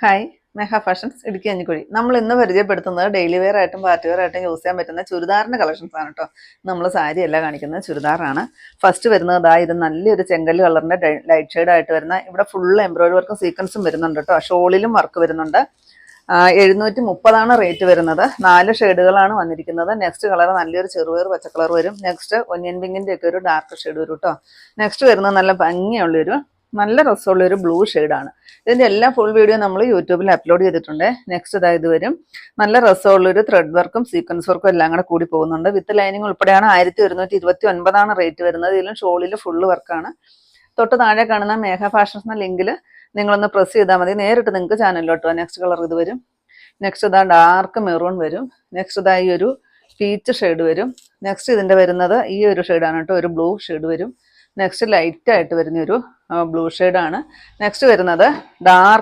Hi Meha fashions Idukki Anjikuzhi. നമ്മൾ ഇന്ന് പരിചയപ്പെടുത്തുന്നത് ഡെയിലി വെയർ ആയിട്ടും പാർട്ടി വെയർ ആയിട്ടും യൂസ് ചെയ്യാൻ പറ്റുന്ന ചുരിദാറിൻ്റെ കളക്ഷൻസ് ആണ് കേട്ടോ. നമ്മൾ സാരി അല്ല കാണിക്കുന്നത്, ചുരിദാറാണ്. ഫസ്റ്റ് വരുന്നത് ഇത് നല്ലൊരു ചെങ്കല്ല് കളറിൻ്റെ ലൈറ്റ് ഷെയ്ഡ് ആയിട്ട് വരുന്ന, ഇവിടെ ഫുൾ എംബ്രോയിഡറി വർക്കും സീക്വൻസും വരുന്നുണ്ട് കേട്ടോ. ഷോളിലും വർക്ക് വരുന്നുണ്ട്. 730 റേറ്റ് വരുന്നത്. 4 ഷെയ്ഡുകളാണ് വന്നിരിക്കുന്നത്. നെക്സ്റ്റ് കളർ നല്ലൊരു ചെറുപയർ പച്ചക്കളർ വരും. നെക്സ്റ്റ് ഒനിയൻ പിങ്കിൻ്റെ ഒക്കെ ഒരു ഡാർക്ക് ഷെയ്ഡ് വരും കേട്ടോ. നെക്സ്റ്റ് വരുന്നത് നല്ല ഭംഗിയുള്ളൊരു നല്ല രസമുള്ളൊരു ബ്ലൂ ഷെയ്ഡാണ്. ഇതിൻ്റെ എല്ലാ ഫുൾ വീഡിയോ നമ്മൾ യൂട്യൂബിൽ അപ്ലോഡ് ചെയ്തിട്ടുണ്ട്. നെക്സ്റ്റ് ഇത് വരും നല്ല രസമുള്ളൊരു ത്രെഡ് വർക്കും സീക്വൻസ് വർക്കും എല്ലാം കൂടെ കൂടി പോകുന്നുണ്ട്. വിത്ത് ലൈനിങ് ഉൾപ്പെടെയാണ്. 1129 റേറ്റ് വരുന്നത്. ഇതിലും ഷോളിൽ ഫുള്ള് വർക്കാണ്. തൊട്ട് താഴെ കാണുന്ന മേഘ ഫാഷൻസ് എന്ന ലിങ്കിൽ നിങ്ങളൊന്ന് പ്രസ് ചെയ്താൽ മതി, നേരിട്ട് നിങ്ങൾക്ക് ചാനലിലോട്ട്. നെക്സ്റ്റ് കളർ ഇത് വരും. നെക്സ്റ്റ് ഡാർക്ക് മെറൂൺ വരും. നെക്സ്റ്റ് ഈ ഒരു പീച്ച് ഷെയ്ഡ് വരും. നെക്സ്റ്റ് ഇതിൻ്റെ വരുന്നത് ഈ ഒരു ഷെയ്ഡാണ് കേട്ടോ, ഒരു ബ്ലൂ ഷെയ്ഡ് വരും. നെക്സ്റ്റ് ലൈറ്റ് ആയിട്ട് വരുന്നൊരു ബ്ലൂ ഷെയ്ഡാണ്. നെക്സ്റ്റ് വരുന്നത് ഡാർക്ക്